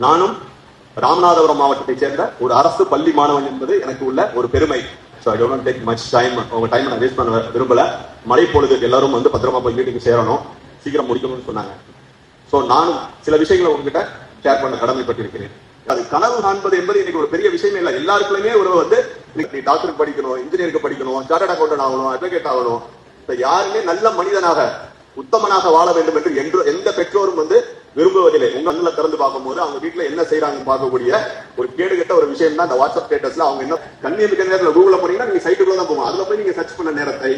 நானும் ராமநாதபுரம் மாவட்டத்தைச் சேர்ந்த ஒரு அரசு பள்ளி மாணவன் என்பது எனக்கு உள்ள ஒரு பெருமை. உங்க டைம் நான் வேஸ்ட் பண்ண விரும்பல. மழை பொழுது எல்லாரும் வந்து பத்திரமா போய் வீட்டுக்கு சேரணும், சீக்கிரம் முடிக்கணும்னு சொன்னாங்க. சோ நானும் சில விஷயங்களை உங்ககிட்ட ஷேர் பண்ண கடமைப்பட்டிருக்கிறேன். அது கனவு காண்பது என்பது இன்னைக்கு ஒரு பெரிய விஷயமே இல்லை. எல்லாருக்குமே ஒரு வந்து நீ டாக்டருக்கு படிக்கணும், இன்ஜினியருக்கு படிக்கணும், சார்ட்டர்ட் அக்கௌண்டன்ட் ஆகணும், அட்வொகேட் ஆகணும், யாருமே நல்ல மனிதனாக உத்தமனாக வாழ வேண்டும் என்று எந்த பெற்றோரும் வந்து விரும்புவதில்லை. உங்க கண்ணில் திறந்து பார்க்கும்போது அவங்க வீட்டுல என்ன செய்யறாங்க பார்க்கக்கூடிய ஒரு கேடுகட்ட ஒரு விஷயம் தான் இந்த வாட்ஸ்அப் ஸ்டேட்டஸ்ல. அவங்க என்ன கண்ணியமிக்க நேரத்தில் கூகுள்ல போனீங்கன்னா நீங்க சைட்டுக்குள்ள தான் போகும். அதுல போய் நீங்க சர்ச் பண்ண நேரத்தை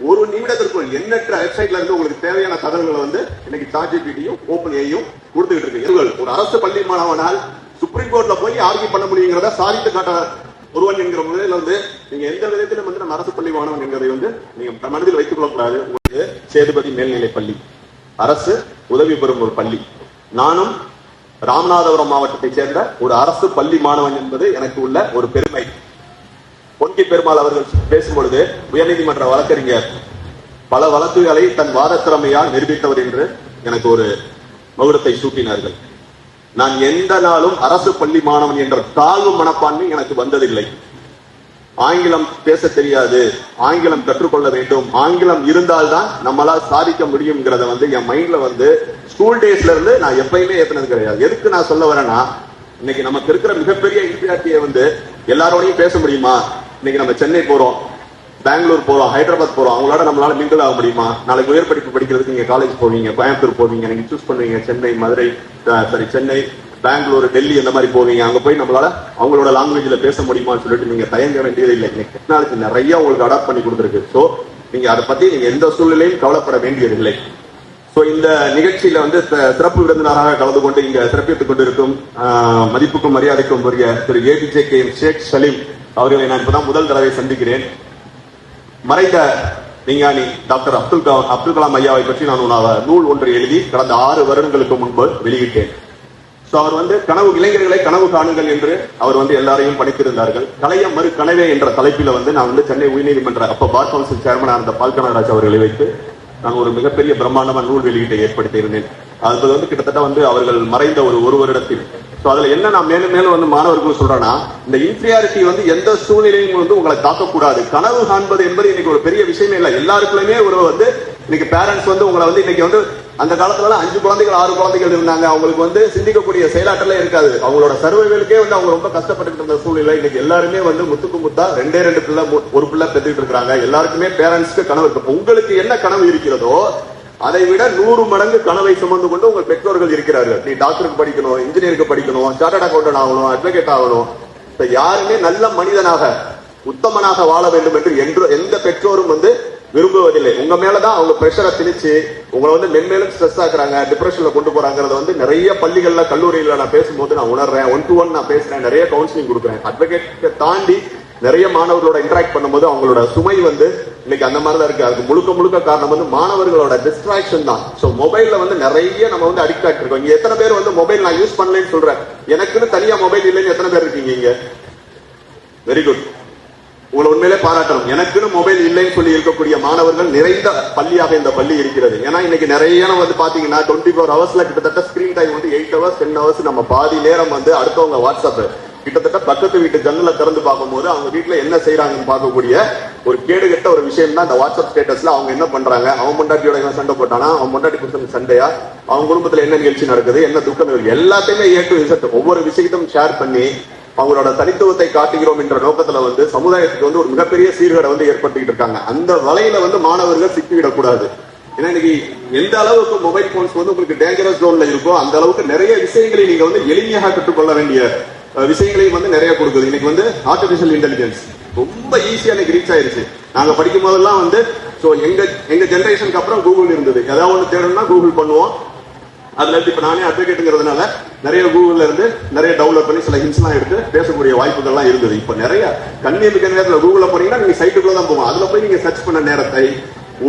ஒரு நிமிடத்திற்குள் எண்ணற்ற வெப்சைட்ல இருந்து உங்களுக்கு தேவையான தகவல்களை வந்து இன்னைக்கு சாட்ஜிபிடியும் ஓப்பன்ஏயும் கொடுத்துக்கிட்டு இருக்கு. ஒரு அரசு பள்ளி மாணவனால் சுப்ரீம் கோர்ட்ல போய் ஆர்கியூ பண்ண முடியுங்கிறத சாதித்து காட்ட ஒருவன் என்கிற முறையில் வந்து நீங்க எந்த விதத்திலும் வந்து நம்ம அரசு பள்ளி மாணவன் என்கிறதை வந்து நீங்க மனதில் வைத்துக் கொள்ளக்கூடாது. உங்களுக்கு சேதுபதி மேல்நிலை பள்ளி அரசு உதவி பெறும் ஒரு பள்ளி. நானும் ராமநாதபுரம் மாவட்டத்தைச் சேர்ந்த ஒரு அரசு பள்ளி மாணவன் என்பது எனக்கு உள்ள ஒரு பெருமை. பொன்கி பெருமாள் அவர்கள் பேசும்பொழுது உயர்நீதிமன்ற வழக்கறிஞர் பல வழக்குகளை தன் வாத திறமையால் நிரூபித்தவர் என்று எனக்கு ஒரு மகுடத்தை சூட்டினார்கள். நான் எந்த நாளும் அரசு பள்ளி மாணவன் என்ற தாழ்வு மனப்பான்மை எனக்கு வந்ததில்லை. ஆங்கிலம் பேச தெரியாது, ஆங்கிலம் கற்றுக்கொள்ள வேண்டும், ஆங்கிலம் இருந்தால்தான் நம்மளால் சாதிக்க முடியுங்கிறத வந்து என் மைண்ட்ல வந்து ஸ்கூல் டேஸ்ல இருந்து நான் எப்பயுமே ஏத்தினது கிடையாது. எதுக்கு நான் சொல்ல வரேன்னா, இன்னைக்கு நமக்கு இருக்கிற மிகப்பெரிய இன்ஃபீரியாரிட்டியை வந்து எல்லாரோடையும் பேச முடியுமா? இன்னைக்கு நம்ம சென்னை போறோம், பெங்களூர் போறோம், ஹைதராபாத் போறோம், அவங்களோட நம்மளால மிங்கிள் ஆக முடியுமா? நாளைக்கு உயர் படிப்பு படிக்கிறதுக்கு நீங்க காலேஜ் போவீங்க, கோயம்புத்தூர் போவீங்க, நீங்க சூஸ் பண்ணுவீங்க சென்னை, மதுரை, சென்னை, பெங்களூர், டெல்லி அந்த மாதிரி போவீங்க. அங்க போய் நம்மளால அவங்களோட லாங்குவேஜ்ல பேச முடியுமான்னு சொல்லிட்டு நீங்க தயங்க வேண்டியது இல்லை. டெக்னாலஜி நிறைய உங்களுக்கு அடாப்ட் பண்ணி கொடுத்துருக்கு. சோ நீங்க அதை பத்தி நீங்க எந்த சூழ்நிலையும் கவலைப்பட வேண்டியதில்லை. சோ இந்த நிகழ்ச்சியில வந்து சிறப்பு விருந்தினராக கலந்து கொண்டு இங்க சிறப்பித்துக் கொண்டிருக்கும் மதிப்புக்கும் மரியாதைக்கும் உரிய திரு APJ ஷேக் சலீம் அவர்களை நான் இப்பதான் முதல் தடவை சந்திக்கிறேன். மறைந்த விஞ்ஞானி டாக்டர் அப்துல் கலாம் ஐயாவை பற்றி நான் நூல் ஒன்று எழுதி கடந்த 6 வருடங்களுக்கு முன்பு வெளியிட்டேன். அவர் வந்து இளைஞர்களை கனவு காணுங்கள் என்று அவர் வந்து எல்லாரையும் பணித்திருந்தார்கள். கலைய மறு கனவே என்ற தலைப்பில வந்து நான் வந்து சென்னை உயர்நீதிமன்ற அப்ப பார் கவுன்சில் சேர்மனா இருந்த பால்கனராஜ் அவர்களை வைத்து நான் ஒரு மிகப்பெரிய பிரம்மாண்டமான நூல் வெளியீட்டை ஏற்படுத்தி இருந்தேன். அது வந்து கிட்டத்தட்ட வந்து அவர்கள் மறைந்த ஒரு வருடத்தில். அதுல என்ன நான் மேலும் மேலும் வந்து மாணவர்கள் சொல்றேன்னா, இந்த இன்ஃபீரியாரிட்டி வந்து எந்த சூழ்நிலையும் வந்து உங்களை தாக்கக்கூடாது. கனவு காண்பது என்பது இன்னைக்கு ஒரு பெரிய விஷயமே இல்லை. எல்லாருக்குமே ஒரு வந்து இன்னைக்கு பேரண்ட்ஸ் வந்து உங்களை வந்து இன்னைக்கு வந்து அந்த காலத்துல 5 குழந்தைகள் 6 குழந்தைகள் இருந்தாங்க. அவங்களுக்கு வந்து சிந்திக்கக்கூடிய செயலாற்றலே இருக்காது. அவங்களோட சர்வைவலுக்கே வந்து அவங்க ரொம்ப கஷ்டப்பட்டு இருந்த சூழ்நிலை. இன்னைக்கு எல்லாருமே வந்து முத்துக்கு முத்தா 2 பிள்ளை 1 பிள்ளை பெற்றுட்டு இருக்காங்க. எல்லாருக்குமே பேரண்ட்ஸ்க்கு கனவு இருக்கு. உங்களுக்கு என்ன கனவு இருக்கிறதோ அதை விட 100 மடங்கு கனவை சுமந்து கொண்டு உங்கள் பெற்றோர்கள் இருக்கிறார்கள். நீ டாக்டருக்கு படிக்கணும், இன்ஜினியருக்கு படிக்கணும், சார்ட்டர்ட் அக்கௌண்டன்ட் ஆகணும், அட்வொகேட் ஆகணும். யாருமே நல்ல மனிதனாக உத்தமனாக வாழ வேண்டும் என்று எந்த பெற்றோரும் வந்து விரும்புவதில்லை. உங்க மேலதான் அவங்க பிரஷரை திணிச்சு உங்களை வந்து மென்மேலும் ஸ்ட்ரெஸ் ஆக்குறாங்க, டிப்ரெஷன்ல கொண்டு போறாங்கிறத வந்து நிறைய பள்ளிகள்ல கல்லூரியில நான் பேசும்போது நான் உணர்றேன். 1-to-1 நான் பேசுறேன், நிறைய கவுன்சிலிங் கொடுக்குறேன். அட்வொகேட்டை தாண்டி நிறைய மாணவர்களோட இன்டராக்ட் பண்ணும்போது அவங்களோட சுமை வந்து இன்னைக்கு அந்த மாதிரி தான் இருக்கு. அதுக்கு முழுக்க காரணம் வந்து மாணவர்களோட டிஸ்ட்ராக்ஷன் தான். சோ மொபைல்ல வந்து நிறைய நம்ம வந்து அடிக்ட் ஆகிட்டு இருக்கோம். இங்க எத்தனை பேர் வந்து மொபைல் நான் யூஸ் பண்ணலன்னு சொல்றேன், எனக்குன்னு தனியா மொபைல் இல்லைன்னு எத்தனை பேர் இருக்கீங்க இங்க? வெரி குட், உங்களை உண்மையிலே பாராட்டணும். எனக்குன்னு மொபைல் இல்லைன்னு சொல்லி இருக்கக்கூடிய மாணவர்கள் நிறைந்த பள்ளியாக இந்த பள்ளி இருக்கிறது. ஏன்னா இன்னைக்கு நிறைய வந்து பாத்தீங்கன்னா 24 ஹவர்ஸ்ல கிட்டத்தட்ட ஸ்கிரீன் டைம் வந்து 8 ஹவர்ஸ் 10 ஹவர்ஸ் நம்ம பாதி நேரம் வந்து அடுத்தவங்க வாட்ஸ்அப், கிட்டத்தட்ட பக்கத்து வீட்டு ஜன்னல திறந்து பார்க்கும்போது அவங்க வீட்டுல என்ன செய்யறாங்கன்னு பார்க்கக்கூடிய ஒரு கேடுகட்ட ஒரு விஷயம் தான் இந்த வாட்ஸ்அப் ஸ்டேட்டஸ்ல. அவங்க என்ன பண்றாங்க, அவன் பொண்டாட்டியோட சண்டை போட்டானா, அவன் பொண்டாட்டி புருஷன் சண்டையா, அவங்க குடும்பத்துல என்ன நிகழ்ச்சி நடக்குது, என்ன துக்கம், எல்லாத்தையுமே ஒவ்வொரு விஷயத்தையும் ஷேர் பண்ணி அவங்களோட தனித்துவத்தை காட்டுகிறோம் என்ற நோக்கத்துல வந்து சமுதாயத்துக்கு வந்து ஒரு மிகப்பெரிய சீர்கேடை வந்து ஏற்படுத்திட்டு இருக்காங்க. அந்த வலையில வந்து மாணவர்கள் சிக்கிவிடக்கூடாது. ஏன்னா இன்னைக்கு எந்த அளவுக்கு மொபைல் போன்ஸ் வந்து உங்களுக்கு டேஞ்சரஸ் ஜோன்ல இருக்கோ அந்த அளவுக்கு நிறைய விஷயங்களை நீங்க வந்து எளிமையாக கற்றுக்கொள்ள வேண்டிய விஷயங்களையும் வந்து நிறைய கொடுக்குது. இன்னைக்கு வந்து ஆர்டிபிஷியல் இன்டெலிஜென்ஸ் ரொம்ப ஈஸியா இன்னைக்கு ரீச் ஆயிருச்சு. நாங்க படிக்கும் போதெல்லாம் வந்து எங்க ஜெனரேஷனுக்கு அப்புறம் கூகுள் இருந்தது. ஏதாவது ஒன்று தேடணும்னா கூகுள் பண்ணுவோம். அதுல இருந்து இப்ப நானே அட்வொகேட்டுங்கிறதுனால நிறைய கூகுள்ல இருந்து நிறைய டவுன்லோட் பண்ணி சில ஹிண்ட்ஸ் எல்லாம் எடுத்து பேசக்கூடிய வாய்ப்புகள்லாம் இருந்தது. இப்ப நிறைய கண்ணியமிக்க நேரத்தில் கூகுள்ல போனீங்கன்னா நீங்க சைட்டுக்குள்ள தான் போவோம். அதுல போய் நீங்க சர்ச் பண்ண நேரத்தை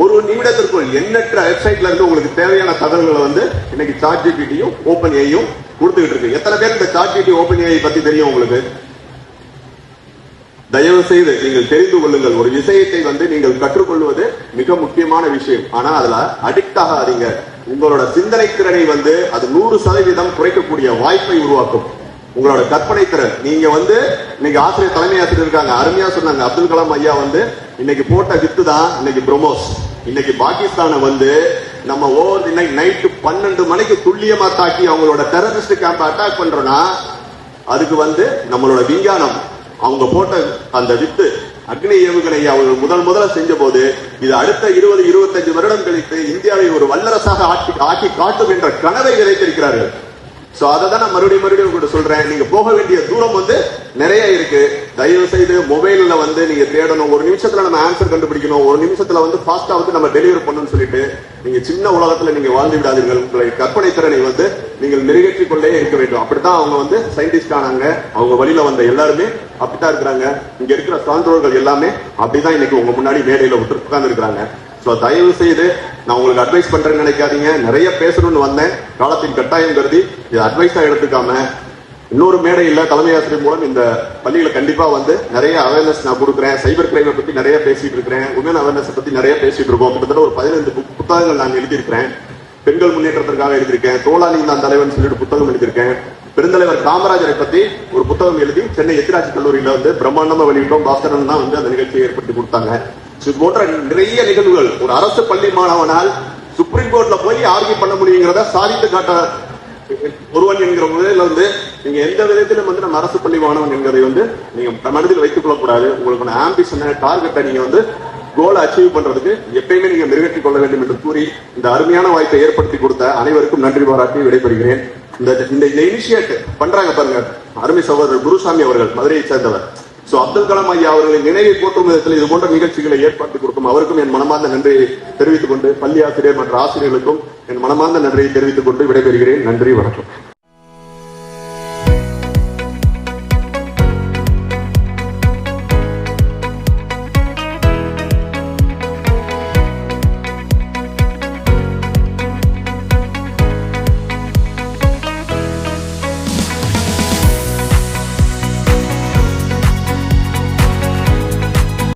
ஒரு நிமிடத்திற்குள் எண்ணற்ற வெப்சைட்ல இருந்து உங்களுக்கு தேவையான தகவல்களை வந்து இன்னைக்கு சாட்ஜிபிடியும் ஓப்பன்ஏயும் கொடுத்துக்கிட்டு இருக்கு. எத்தனை பேர் இந்த சாட்ஜிபிடி ஓப்பன்ஏஐ பத்தி தெரியும் உங்களுக்கு? தயவு செய்து நீங்கள் தெரிந்து கொள்ளுங்கள். ஒரு விஷயத்தை வந்து நீங்கள் கற்றுக்கொள்வது மிக முக்கியமான விஷயம். ஆனா அதுல அடிக்ட் ஆகாதீங்க. உங்களோட சிந்தனை திறனை வந்து அது 100% குறைக்கக்கூடிய வாய்ப்பை உருவாக்கும். உங்களோட கற்பனை திறன் நீங்க வந்து இன்னைக்கு ஆசிரியர் தலைமை ஆசிரியர் இருக்காங்க, அருமையா சொன்னாங்க. அப்துல் கலாம் ஐயா வந்து இன்னைக்கு போட்ட வித்து தான் இன்னைக்கு பிரம்மோஸ். இன்னைக்கு பாகிஸ்தானை வந்து நம்ம ஓவர் தி நைட் 12 மணிக்கு துல்லியமா தாக்கி அவங்களோட டெரரிஸ்ட் கேம்ப் அட்டாக் பண்றோம்னா அதுக்கு வந்து நம்மளோட விஞ்ஞானம் அவங்க போட்ட அந்த வித்து அக்னி ஏவுகணை அவர்கள் முதல்ல செஞ்ச போது இது அடுத்த 20-25 வருடம் கழித்து இந்தியாவை ஒரு வல்லரசாக ஆக்கி காட்டும் என்ற கனவை விதைத்திருக்கிறார்கள். சோ அதை தான் நான் மறுபடியும் கூட சொல்றேன். நீங்க போக வேண்டிய தூரம் வந்து நிறைய இருக்கு. தயவு செய்து மொபைல்ல வந்து நீங்க தேடணும். ஒரு நிமிஷத்துல நம்ம ஆன்சர் கண்டுபிடிக்கணும், ஒரு நிமிஷத்துல வந்து ஃபாஸ்டா வந்து நம்ம டெலிவரி பண்ணணும்னு சொல்லிட்டு நீங்க சின்ன உலகத்துல நீங்க வாழ்ந்து விடாதீர்கள். உங்களுடைய கற்பனை திறனை வந்து நீங்கள் மெருகேற்றிக் கொண்டே இருக்க வேண்டும். அப்படித்தான் அவங்க வந்து சயின்டிஸ்ட் ஆனாங்க. அவங்க வழியில வந்த எல்லாருமே அப்படித்தான் இருக்கிறாங்க. இங்க இருக்கிற சான்றோர்கள் எல்லாமே அப்படிதான் இன்னைக்கு உங்க முன்னாடி மேடையில உட்கார்ந்து இருக்கிறாங்க. சோ தயவு செய்து நான் உங்களுக்கு அட்வைஸ் பண்றேன்னு நினைக்காதீங்க. நிறைய பேசணும்னு வந்தேன், காலத்தின் கட்டாயம் கருதி இது அட்வைஸா எடுத்துக்காம இன்னொரு மேடையில் தலைமை ஆசிரியர் மூலம் இந்த பள்ளிகளை கண்டிப்பா வந்து நிறைய அவேர்னஸ் நான் கொடுக்குறேன். சைபர் கிரைமை பத்தி நிறைய பேசிட்டு இருக்கிறேன், உமன் அவேர்னஸ் பத்தி நிறைய பேசிட்டு இருக்கோம். கிட்டத்தட்ட ஒரு 15 புத்தகங்கள் நான் எழுதியிருக்கிறேன். பெண்கள் முன்னேற்றத்திற்காக எழுதியிருக்கேன். தோழா நீங்க தான் தலைவன் சொல்லிட்டு புத்தகம் எழுதியிருக்கேன். பெருந்தலைவர் காமராஜரை பத்தி ஒரு புத்தகம் எழுதி சென்னை எத்திராஜ் கல்லூரியில வந்து பிரம்மாண்டமா வெளியிட்டோம். பாஸ்கரன் தான் வந்து அந்த நிகழ்ச்சியை ஏற்படுத்தி கொடுத்தாங்க. இது போன்ற நிறைய நிகழ்வுகள் ஒரு அரசு பள்ளி மாணவனால் சுப்ரீம் கோர்ட்ல போய் ஆர்கியூ பண்ண முடியுங்கிறத சாதித்து காட்ட ஒருவன் என்கிற முறையில வந்து நீங்க எந்த விதத்திலும் வந்து நம்ம அரசு பள்ளி மாணவன் என்கிறதை வந்து நீங்க மனதில் வைத்துக் கொள்ளக்கூடாது. உங்களுக்கு ஆம்பிஷனை டார்கெட்டை நீங்க வந்து கோலை அச்சீவ் பண்றதுக்கு எப்பயுமே நீங்க நிறைவேற்றிக் கொள்ள வேண்டும் என்று கூறி இந்த அருமையான வாய்ப்பை ஏற்படுத்தி கொடுத்த அனைவருக்கும் நன்றி பாராட்டி விடைபெறுகிறேன். இந்த இனிஷியேட் பண்றாங்க பாருங்க, அருமை சகோதரர் குருசாமி அவர்கள் மதுரையை சேர்ந்தவர். சோ அப்துல் கலாம் ஐயா அவர்களின் நினைவை போற்றும் விதத்தில் இது போன்ற நிகழ்ச்சிகளை ஏற்படுத்தி கொடுக்கும் அவருக்கும் என் மனமார்ந்த நன்றியை தெரிவித்துக் கொண்டு பள்ளி ஆசிரியர் மற்ற ஆசிரியர்களுக்கும் என் மனமார்ந்த நன்றியை தெரிவித்துக் கொண்டு விடைபெறுகிறேன். நன்றி, வணக்கம்.